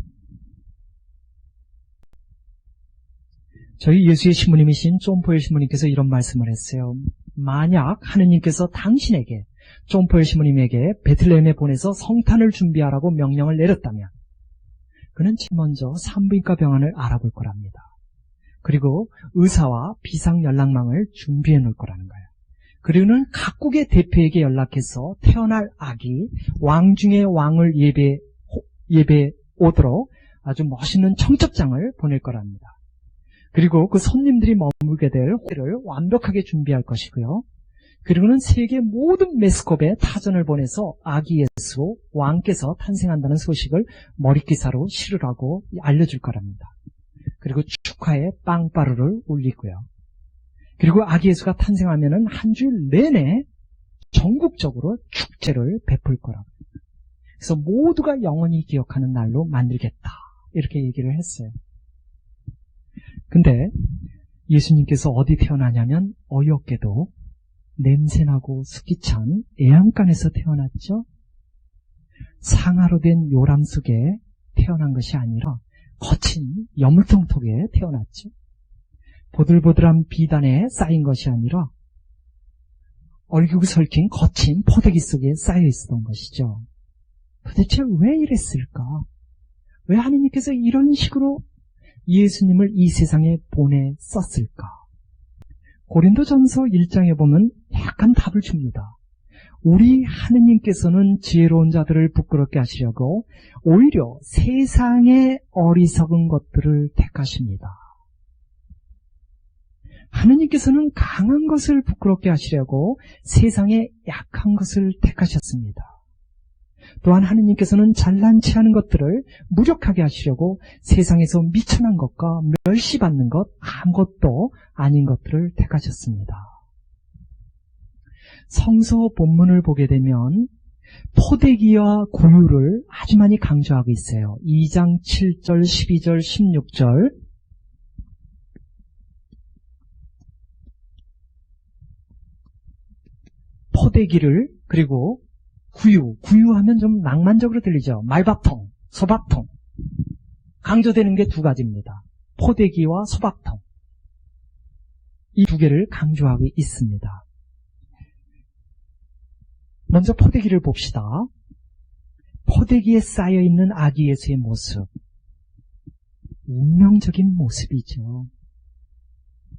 저희 예수의 신부님이신 존포엘 신부님께서 이런 말씀을 했어요. 만약 하느님께서 당신에게, 존포엘 신부님에게 베틀레헴에 보내서 성탄을 준비하라고 명령을 내렸다면 그는 제일 먼저 산부인과 병원을 알아볼 거랍니다. 그리고 의사와 비상연락망을 준비해 놓을 거라는 거예요. 그리고는 각국의 대표에게 연락해서 태어날 아기 왕 중의 왕을 예배 오도록 아주 멋있는 청첩장을 보낼 거랍니다. 그리고 그 손님들이 머물게 될 호텔을 완벽하게 준비할 것이고요. 그리고는 세계 모든 매스컵에 타전을 보내서 아기 예수 왕께서 탄생한다는 소식을 머리기사로 실으라고 알려줄 거랍니다. 그리고 축하의 빵빠루를 울리고요. 그리고 아기 예수가 탄생하면은 한 주일 내내 전국적으로 축제를 베풀 거라고. 그래서 모두가 영원히 기억하는 날로 만들겠다. 이렇게 얘기를 했어요. 근데 예수님께서 어디 태어나냐면 어이없게도 냄새나고 습기찬 애양간에서 태어났죠. 상아로 된 요람 속에 태어난 것이 아니라 거친 여물통톡에 태어났죠. 보들보들한 비단에 쌓인 것이 아니라 얼굴 설킨 거친 포대기 속에 쌓여 있었던 것이죠. 도대체 왜 이랬을까? 왜 하느님께서 이런 식으로 예수님을 이 세상에 보냈었을까? 고린도전서 1장에 보면 약간 답을 줍니다. 우리 하느님께서는 지혜로운 자들을 부끄럽게 하시려고 오히려 세상의 어리석은 것들을 택하십니다. 하느님께서는 강한 것을 부끄럽게 하시려고 세상의 약한 것을 택하셨습니다. 또한 하느님께서는 잘난치 않은 것들을 무력하게 하시려고 세상에서 미천한 것과 멸시받는 것, 아무것도 아닌 것들을 택하셨습니다. 성서 본문을 보게 되면 포대기와 구유를 아주 많이 강조하고 있어요. 2장 7절, 12절, 16절. 포대기를 그리고 구유하면 좀 낭만적으로 들리죠. 말밥통, 소밥통. 강조되는 게 두 가지입니다. 포대기와 소밥통. 이 두 개를 강조하고 있습니다. 먼저 포대기를 봅시다. 포대기에 쌓여있는 아기 예수의 모습. 운명적인 모습이죠.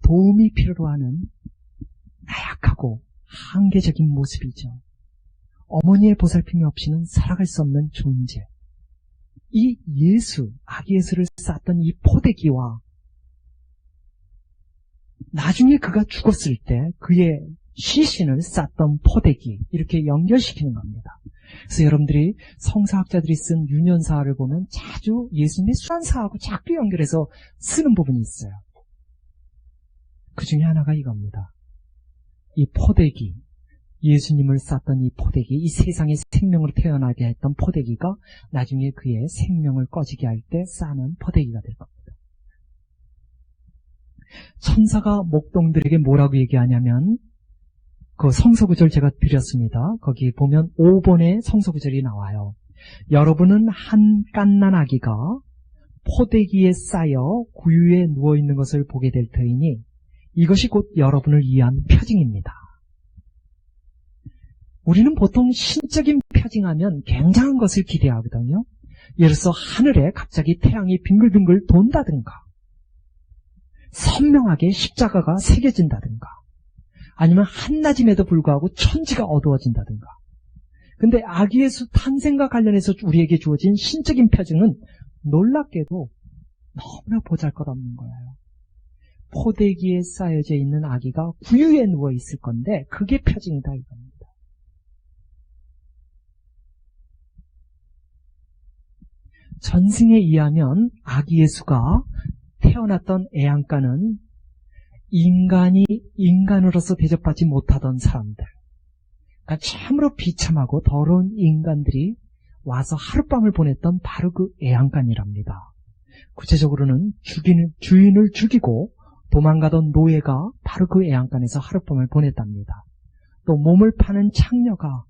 도움이 필요로 하는 나약하고 한계적인 모습이죠. 어머니의 보살핌이 없이는 살아갈 수 없는 존재. 이 예수, 아기 예수를 쌓았던 이 포대기와 나중에 그가 죽었을 때 그의 시신을 쌓던 포대기, 이렇게 연결시키는 겁니다. 그래서 여러분들이 성사학자들이 쓴 유년사를 보면 자주 예수님의 수란사하고 자꾸 연결해서 쓰는 부분이 있어요. 그 중에 하나가 이겁니다. 이 포대기, 예수님을 쌓던 이 포대기, 이 세상의 생명으로 태어나게 했던 포대기가 나중에 그의 생명을 꺼지게 할 때 쌓는 포대기가 될 겁니다. 천사가 목동들에게 뭐라고 얘기하냐면 그 성서구절 제가 드렸습니다. 거기 보면 5번의 성서구절이 나와요. 여러분은 한 갓난 아기가 포대기에 쌓여 구유에 누워있는 것을 보게 될 터이니 이것이 곧 여러분을 위한 표징입니다. 우리는 보통 신적인 표징하면 굉장한 것을 기대하거든요. 예를 들어서 하늘에 갑자기 태양이 빙글빙글 돈다든가, 선명하게 십자가가 새겨진다든가, 아니면 한낮임에도 불구하고 천지가 어두워진다든가. 근데 아기 예수 탄생과 관련해서 우리에게 주어진 신적인 표징은 놀랍게도 너무나 보잘것없는 거예요. 포대기에 쌓여져 있는 아기가 구유에 누워 있을 건데 그게 표징이다 이겁니다. 전승에 의하면 아기 예수가 태어났던 애양가는 인간이 인간으로서 대접받지 못하던 사람들, 그러니까 참으로 비참하고 더러운 인간들이 와서 하룻밤을 보냈던 바로 그 애양간이랍니다. 구체적으로는 주인을 죽이고 도망가던 노예가 바로 그 애양간에서 하룻밤을 보냈답니다. 또 몸을 파는 창녀가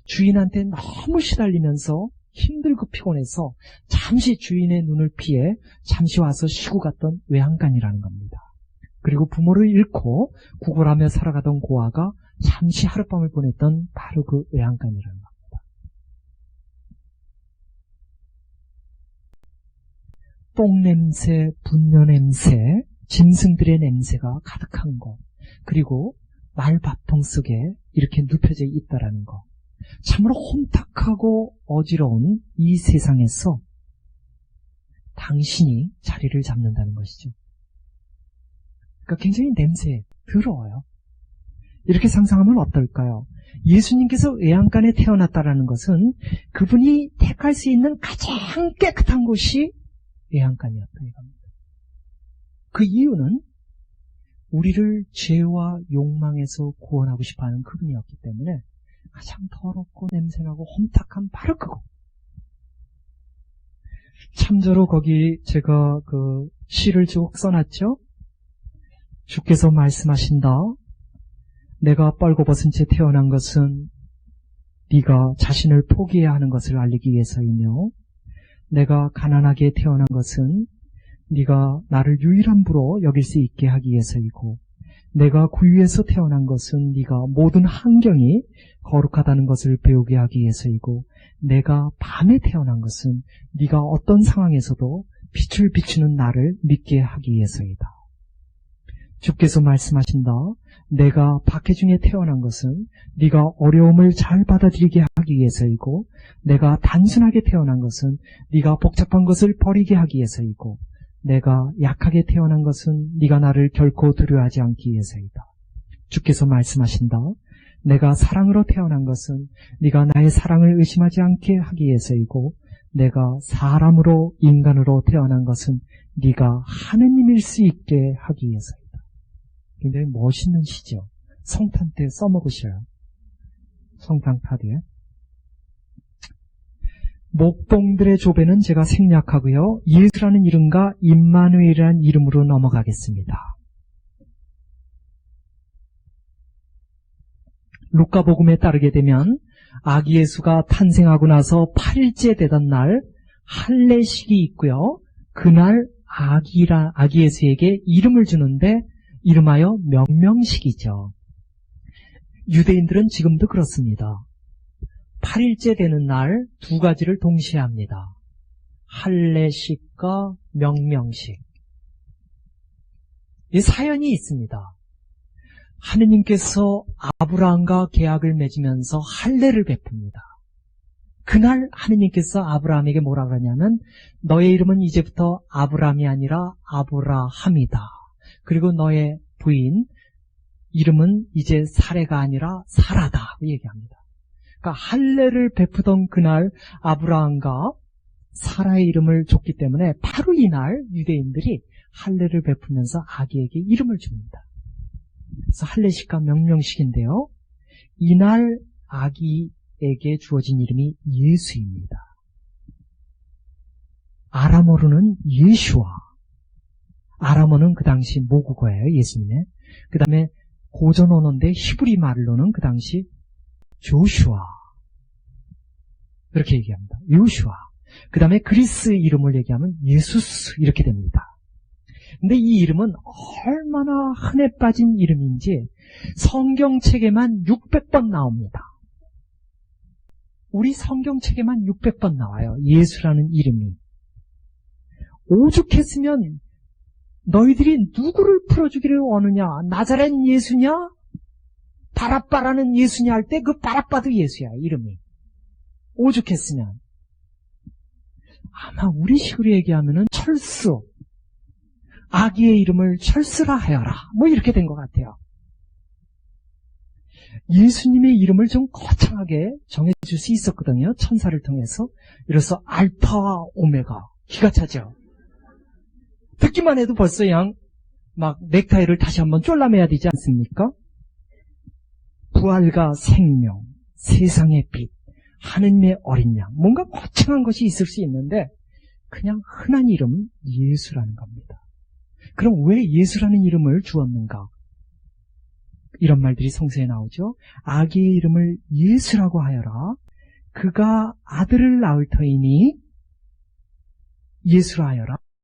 주인한테 너무 시달리면서 힘들고 피곤해서 잠시 주인의 눈을 피해 잠시 와서 쉬고 갔던 외양간이라는 겁니다. 그리고 부모를 잃고 구걸하며 살아가던 고아가 잠시 하룻밤을 보냈던 바로 그 외양간이라는 겁니다. 똥냄새, 분뇨냄새, 짐승들의 냄새가 가득한 것, 그리고 말밥통 속에 이렇게 눕혀져 있다라는 것. 참으로 혼탁하고 어지러운 이 세상에서 당신이 자리를 잡는다는 것이죠. 그러니까 굉장히 냄새 더러워요. 이렇게 상상하면 어떨까요? 예수님께서 외양간에 태어났다라는 것은 그분이 택할 수 있는 가장 깨끗한 곳이 외양간이었다 이겁니다. 그 이유는 우리를 죄와 욕망에서 구원하고 싶어하는 그분이었기 때문에 가장 더럽고 냄새나고 혼탁한 바로 그곳. 참조로 거기 제가 그 시를 쭉 써놨죠. 주께서 말씀하신다. 내가 빨고벗은 채 태어난 것은 네가 자신을 포기해야 하는 것을 알리기 위해서이며, 내가 가난하게 태어난 것은 네가 나를 유일한 부로 여길 수 있게 하기 위해서이고, 내가 구유에서 태어난 것은 네가 모든 환경이 거룩하다는 것을 배우게 하기 위해서이고, 내가 밤에 태어난 것은 네가 어떤 상황에서도 빛을 비추는 나를 믿게 하기 위해서이다. 주께서 말씀하신다. 내가 박해중에 태어난 것은 네가 어려움을 잘 받아들이게 하기 위해서이고, 내가 단순하게 태어난 것은 네가 복잡한 것을 버리게 하기 위해서이고, 내가 약하게 태어난 것은 네가 나를 결코 두려워하지 않기 위해서이다. 주께서 말씀하신다. 내가 사랑으로 태어난 것은 네가 나의 사랑을 의심하지 않게 하기 위해서이고, 내가 사람으로 인간으로 태어난 것은 네가 하느님일 수 있게 하기 위해서이다. 굉장히 멋있는 시죠. 성탄 때 써먹으셔요. 성탄 카드에. 목동들의 조배는 제가 생략하고요. 예수라는 이름과 임마누엘이라는 이름으로 넘어가겠습니다. 루카복음에 따르게 되면 아기 예수가 탄생하고 나서 8일째 되던 날 할례식이 있고요. 그날 아기 예수에게 이름을 주는데 이름하여 명명식이죠. 유대인들은 지금도 그렇습니다. 8일째 되는 날 두 가지를 동시에 합니다. 할례식과 명명식. 이 사연이 있습니다. 하느님께서 아브라함과 계약을 맺으면서 할례를 베풉니다. 그날 하느님께서 아브라함에게 뭐라 그러냐면 너의 이름은 이제부터 아브라함이 아니라 아브라함이다. 그리고 너의 부인 이름은 이제 사레가 아니라 사라다 얘기합니다. 그러니까 할례를 베푸던 그날 아브라함과 사라의 이름을 줬기 때문에 바로 이날 유대인들이 할례를 베푸면서 아기에게 이름을 줍니다. 그래서 할례식과 명명식인데요. 이날 아기에게 주어진 이름이 예수입니다. 아람어로는 예슈아. 아람어는 그 당시 모국어예요. 예수님의. 그 다음에 고전 언어인데 히브리 말로는 그 당시 조슈아. 이렇게 얘기합니다. 요슈아. 그 다음에 그리스 이름을 얘기하면 예수스 이렇게 됩니다. 근데 이 이름은 얼마나 흔해 빠진 이름인지 성경책에만 600번 나옵니다. 우리 성경책에만 600번 나와요. 예수라는 이름이. 오죽했으면 너희들이 누구를 풀어주기를 원하냐? 나자렛 예수냐? 바라빠라는 예수냐 할 때 그 바라빠도 예수야, 이름이. 오죽했으면. 아마 우리 식으로 얘기하면은 철수. 아기의 이름을 철수라 하여라. 뭐 이렇게 된 것 같아요. 예수님의 이름을 좀 거창하게 정해줄 수 있었거든요. 천사를 통해서. 이래서 알파와 오메가. 기가 차죠. 듣기만 해도 벌써 막 넥타이를 다시 한번 쫄라매야 되지 않습니까? 부활과 생명, 세상의 빛, 하느님의 어린 양. 뭔가 거창한 것이 있을 수 있는데 그냥 흔한 이름 예수라는 겁니다. 그럼 왜 예수라는 이름을 주었는가? 이런 말들이 성서에 나오죠. 아기의 이름을 예수라고 하여라. 그가 아들을 낳을 터이니 예수라 하여라.